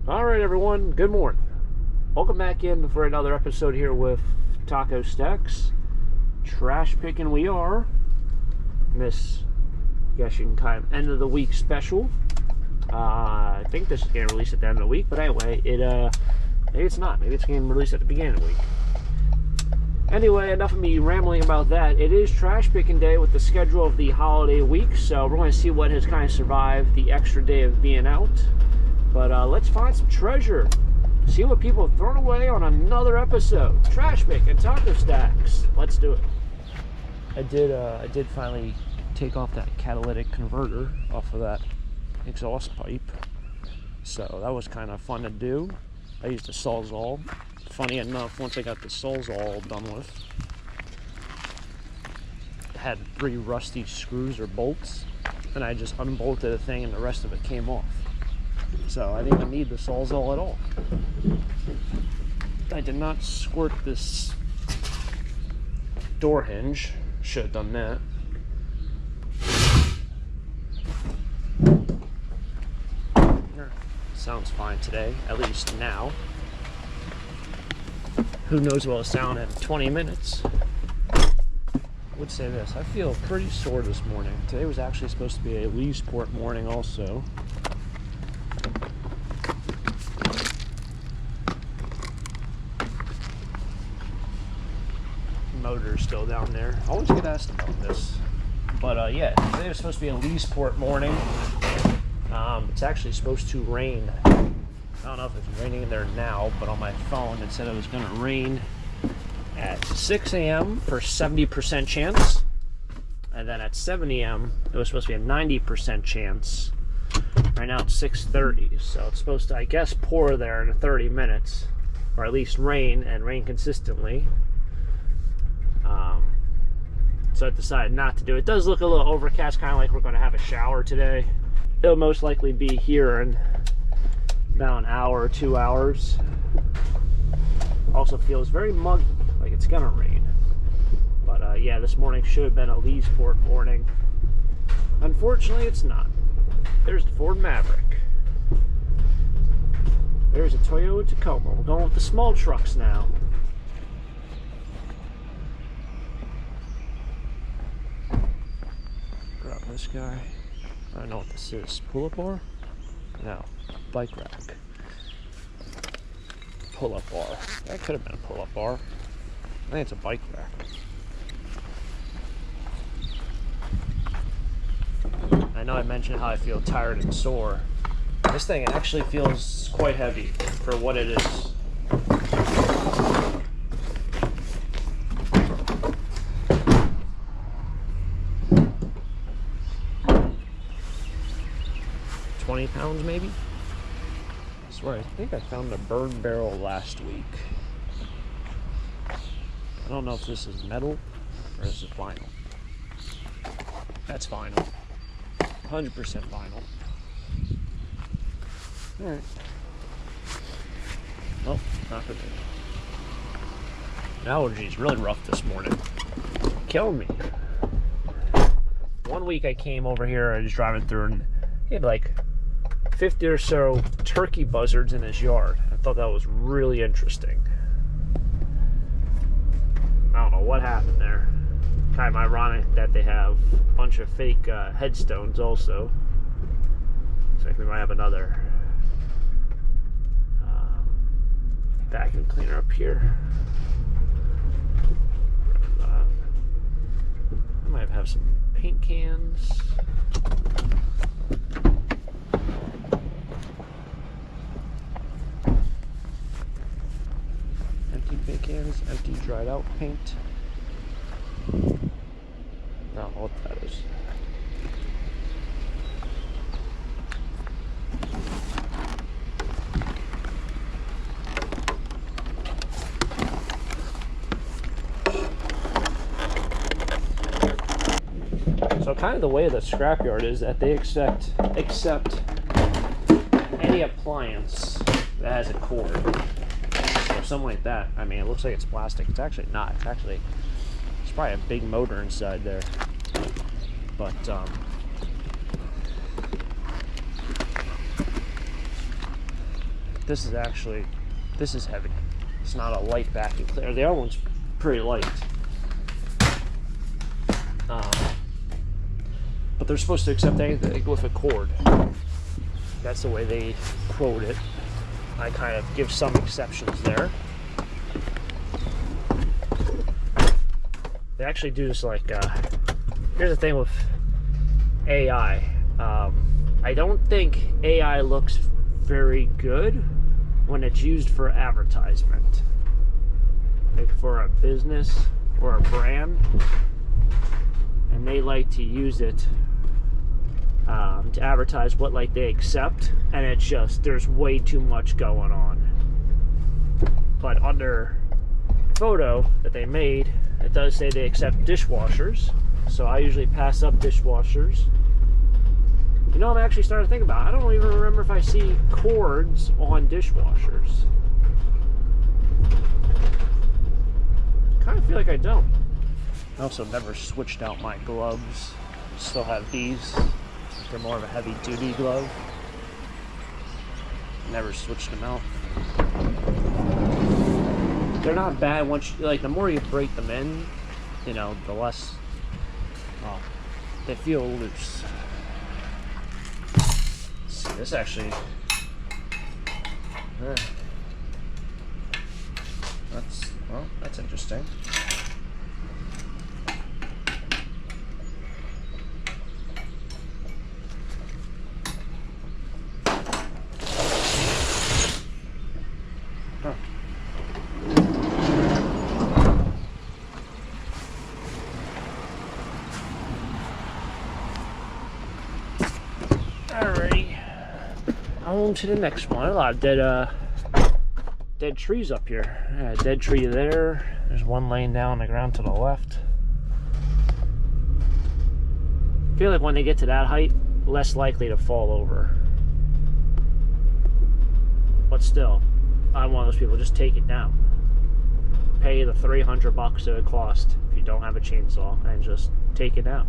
Alright everyone, good morning. Welcome back in for another episode here with Taco Stacks. Trash picking we are. This, I guess you can kind of end of the week special. I think this is getting released at the end of the week, but anyway, maybe it's not. Maybe it's getting released at the beginning of the week. Anyway, enough of me rambling about that. It is trash picking day with the schedule of the holiday week, so we're going to see what has kind of survived the extra day of being out. But let's find some treasure. See what people have thrown away on another episode. Trash pick and Taco Stacks. Let's do it. I did finally take off that catalytic converter off of that exhaust pipe. So that was kind of fun to do. I used a Sawzall. Funny enough, once I got the Sawzall done with, I had 3 rusty screws or bolts, and I just unbolted the thing and the rest of it came off. So I didn't even need the Sawzall at all. I did not squirt this door hinge. Should have done that. Sounds fine today, at least now. Who knows what it'll sound in 20 minutes. I would say this, I feel pretty sore this morning. Today was actually supposed to be a Leesport morning also. Motor's still down there. I always get asked about this. But yeah, today was supposed to be a Leesport morning. It's actually supposed to rain. I don't know if it's raining in there now, but on my phone it said it was going to rain at 6 a.m. for 70% chance. And then at 7 a.m. it was supposed to be a 90% chance. Right now it's 6:30, so it's supposed to, I guess, pour there in 30 minutes. Or at least rain, and rain consistently. So I decided not to do it. It does look a little overcast, kind of like we're going to have a shower today. It'll most likely be here in about an hour or 2 hours. Also feels very muggy, like it's gonna rain. But yeah, this morning should have been a Leesport morning. Unfortunately, it's not. There's the Ford Maverick. There's a Toyota Tacoma. We're going with the small trucks now. Grab this guy. I don't know what this is. Pull-up bar? No. Bike rack. Pull-up bar. That could have been a pull-up bar. I think it's a bike rack. I know I mentioned how I feel tired and sore. This thing actually feels quite heavy for what it is. £20 maybe? I swear, I think I found a burn barrel last week. I don't know if this is metal or this is vinyl. That's vinyl. 100% vinyl. Alright. Nope, not for me. The allergy's really rough this morning. Killing me. One week I came over here, I was driving through, and he had like 50 or so turkey buzzards in his yard. I thought that was really interesting. I don't know what happened there. Kind of ironic that they have a bunch of fake headstones also. Looks like we might have another vacuum cleaner up here. I might have some paint cans. Empty paint cans, empty dried out paint. I don't know what that is. So kind of the way the scrapyard is that they accept any appliance that has a cord or something like that. I mean, it looks like it's plastic. It's actually not. It's probably a big motor inside there. But This is heavy. It's not a light vacuum cleaner. The other one's pretty light. But they're supposed to accept anything with a cord. That's the way they quote it. I kind of give some exceptions there. They actually do this like, here's the thing with AI. I don't think AI looks very good when it's used for advertisement. Like for a business or a brand. And they like to use it to advertise what like they accept, and it's just there's way too much going on. But under photo that they made, it does say they accept dishwashers, so I usually pass up dishwashers. You know, I'm actually starting to think about it. I don't even remember if I see cords on dishwashers. Kind of feel like I don't. I also never switched out my gloves. Still have these. They're more of a heavy duty glove. Never switched them out. They're not bad once you, like, the more you break them in, you know, the less, well, they feel loose. Let's see, this actually, that's interesting. Alrighty, on to the next one. A lot of dead trees up here. Yeah, a dead tree there. There's one laying down on the ground to the left. I feel like when they get to that height, less likely to fall over. But still, I'm one of those people, just take it down. Pay the $300 it would cost if you don't have a chainsaw, and just take it down.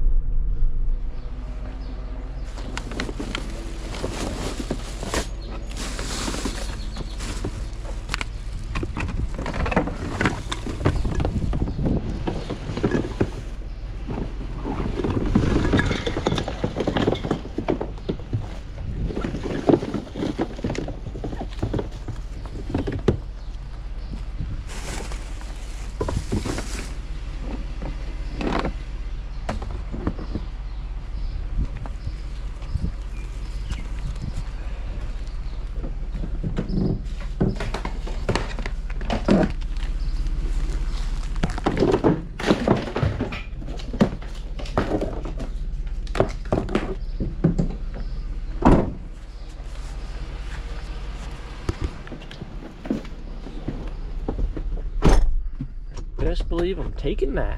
Best believe I'm taking that.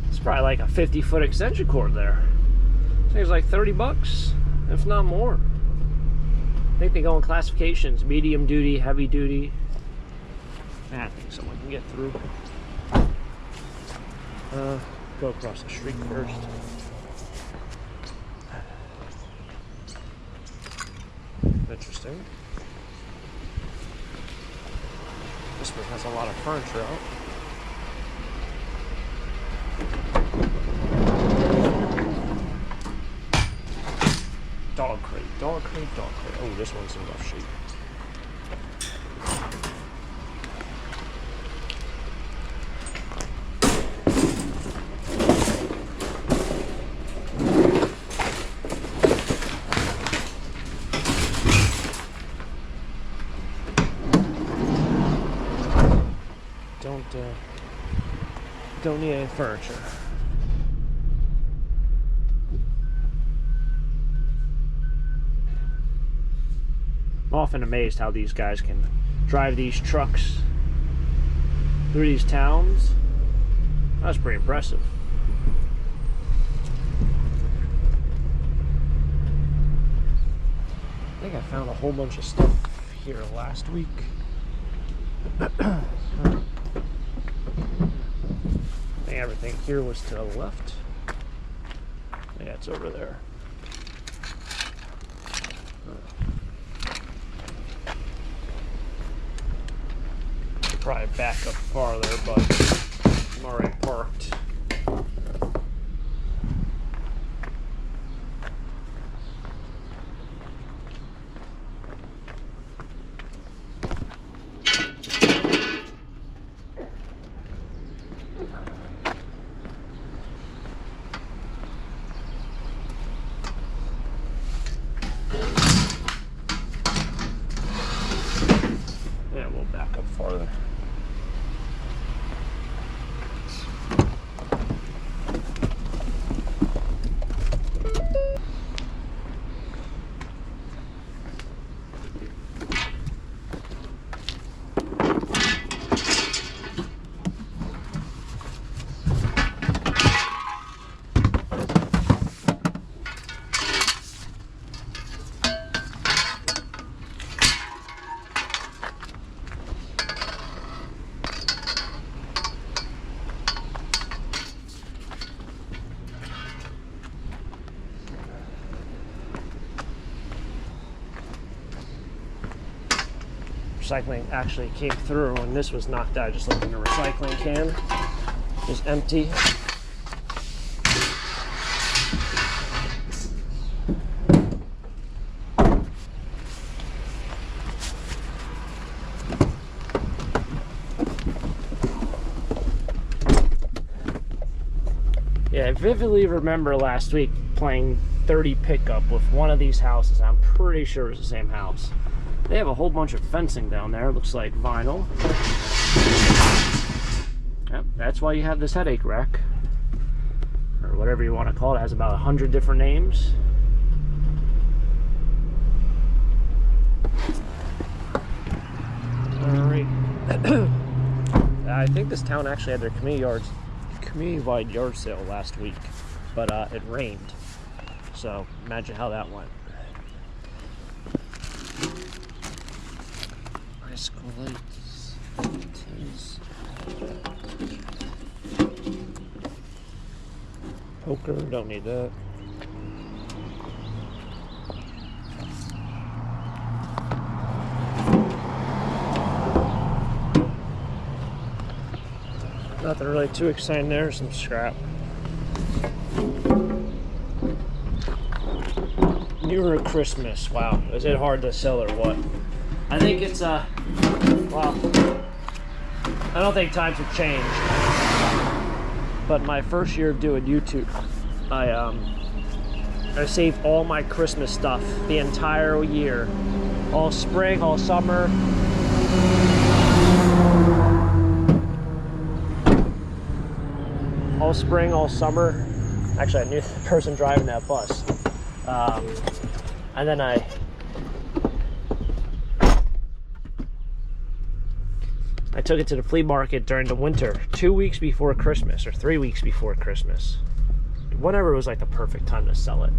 It's probably like a 50-foot extension cord there. I think it's like $30, if not more. I think they go in classifications: medium duty, heavy duty. I think someone can get through. Go across the street first. Interesting. This one has a lot of furniture out. Dog crate, dog crate, dog crate. Oh, this one's in rough shape. Don't need any furniture. I'm often amazed how these guys can drive these trucks through these towns. That's pretty impressive. I think I found a whole bunch of stuff here last week. I think everything here was to the left. Yeah, it's over there. probably back up farther, but I'm already parked. Yeah, we'll back up farther. Recycling actually came through when this was knocked out. I just looked in the recycling can, just empty. Yeah, I vividly remember last week playing 30 pickup with one of these houses. I'm pretty sure it's the same house. They have a whole bunch of fencing down there. It looks like vinyl. Yep, that's why you have this headache rack, or whatever you want to call it. It has about 100 different names. All right. I think this town actually had their community-wide yard sale last week, but it rained. So imagine how that went. Lights. Poker, don't need that. Nothing really too exciting there, some scrap. Newer Christmas, wow, is it hard to sell or what? I think it's well, I don't think times have changed, but my first year of doing YouTube, I saved all my Christmas stuff the entire year, all spring, all summer. All spring, all summer. Actually, I knew the person driving that bus. And then I took it to the flea market during the winter, 2 weeks before Christmas, or 3 weeks before Christmas. Whenever it was like the perfect time to sell it.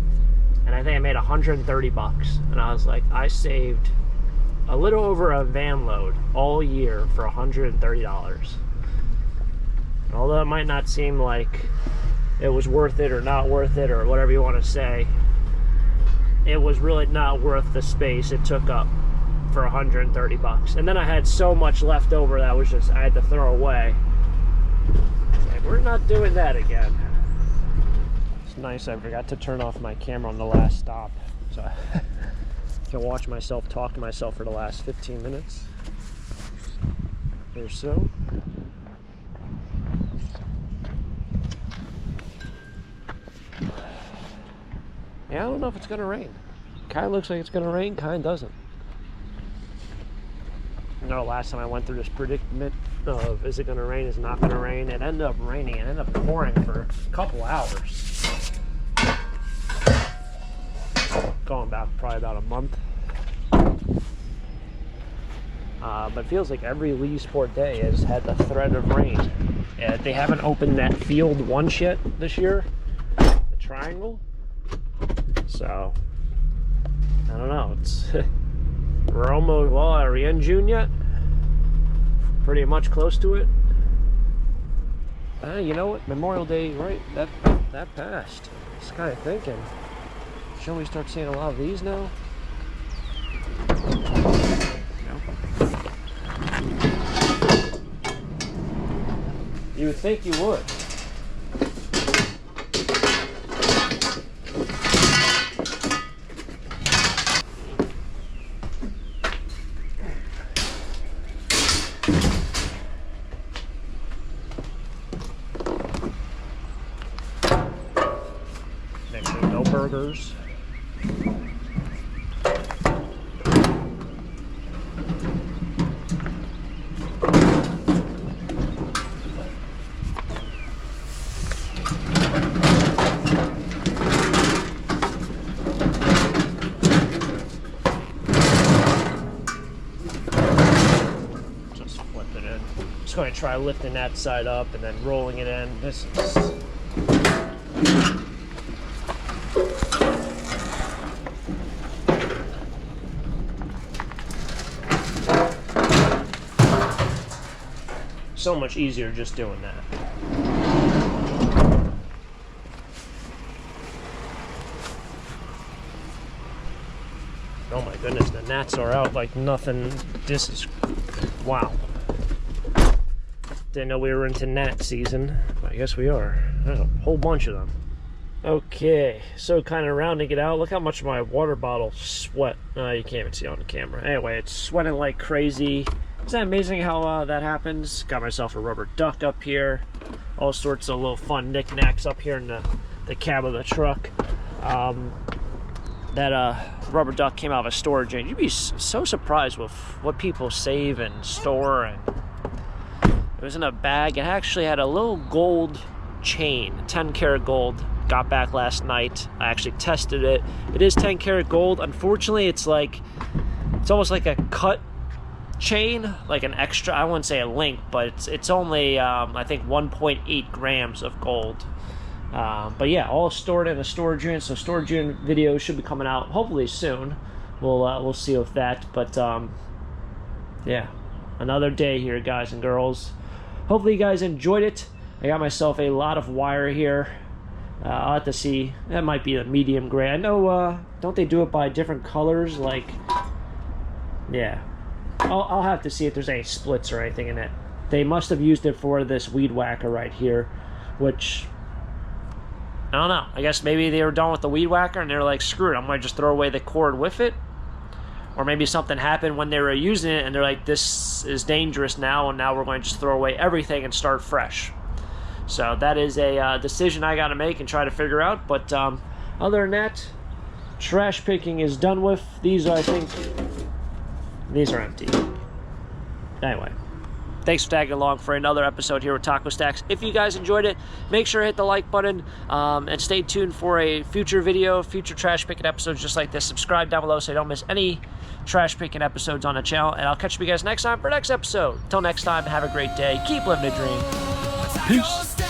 And I think I made 130 bucks. And I was like, I saved a little over a van load all year for $130. Although it might not seem like it was worth it or not worth it or whatever you want to say, it was really not worth the space it took up for 130 bucks. And then I had so much left over that was just, I had to throw away. Like, we're not doing that again. It's nice I forgot to turn off my camera on the last stop, so I can watch myself talk to myself for the last 15 minutes or so. Yeah, I don't know if it's gonna rain. Kind of looks like it's gonna rain, kind of doesn't. You know, last time I went through this predicament of is it gonna rain, is it not gonna rain, it ended up raining. It ended up pouring for a couple hours. Going back probably about a month. But it feels like every Lee Sport day has had the threat of rain. They haven't opened that field 1 yet this year, the triangle. So, I don't know, it's, we're almost, well, are we in June yet? Pretty much close to it. You know what, Memorial Day, right, that passed. Just kind of thinking, shall we start seeing a lot of these now? No. You would think you would. Make sure no burgers. Just going to try lifting that side up and then rolling it in. This is... so much easier just doing that. Oh my goodness, the gnats are out like nothing. This is... wow. Didn't know we were into gnat season. I guess we are. There's a whole bunch of them. Okay, so kind of rounding it out. Look how much my water bottle sweat. You can't even see it on the camera. Anyway, it's sweating like crazy. Isn't that amazing how that happens? Got myself a rubber duck up here. All sorts of little fun knickknacks up here in the cab of the truck. That rubber duck came out of a storage unit. You'd be so surprised with what people save and store. And it was in a bag. It actually had a little gold chain, 10 karat gold. Got back last night. I actually tested it. It is 10 karat gold. Unfortunately, it's almost like a cut chain, like an extra, I wouldn't say a link, but it's only I think 1.8 grams of gold. But yeah, all stored in a storage unit. So storage unit video should be coming out hopefully soon. We'll see with that. But yeah, another day here, guys and girls. Hopefully you guys enjoyed it. I got myself a lot of wire here. I'll have to see. That might be a medium gray. I know, don't they do it by different colors? Like, yeah. I'll have to see if there's any splits or anything in it. They must have used it for this weed whacker right here, which, I don't know. I guess maybe they were done with the weed whacker and they're like, screw it, I'm going to just throw away the cord with it. Or maybe something happened when they were using it and they're like, this is dangerous now, and now we're going to just throw away everything and start fresh. So that is a decision I got to make and try to figure out. But other than that, trash picking is done with. These, I think, these are empty. Anyway, thanks for tagging along for another episode here with Taco Stacks. If you guys enjoyed it, make sure to hit the like button and stay tuned for a future video, future trash picking episodes just like this. Subscribe down below so you don't miss any trash picking episodes on the channel. And I'll catch you guys next time for the next episode. Till next time, have a great day. Keep living a dream. Peace.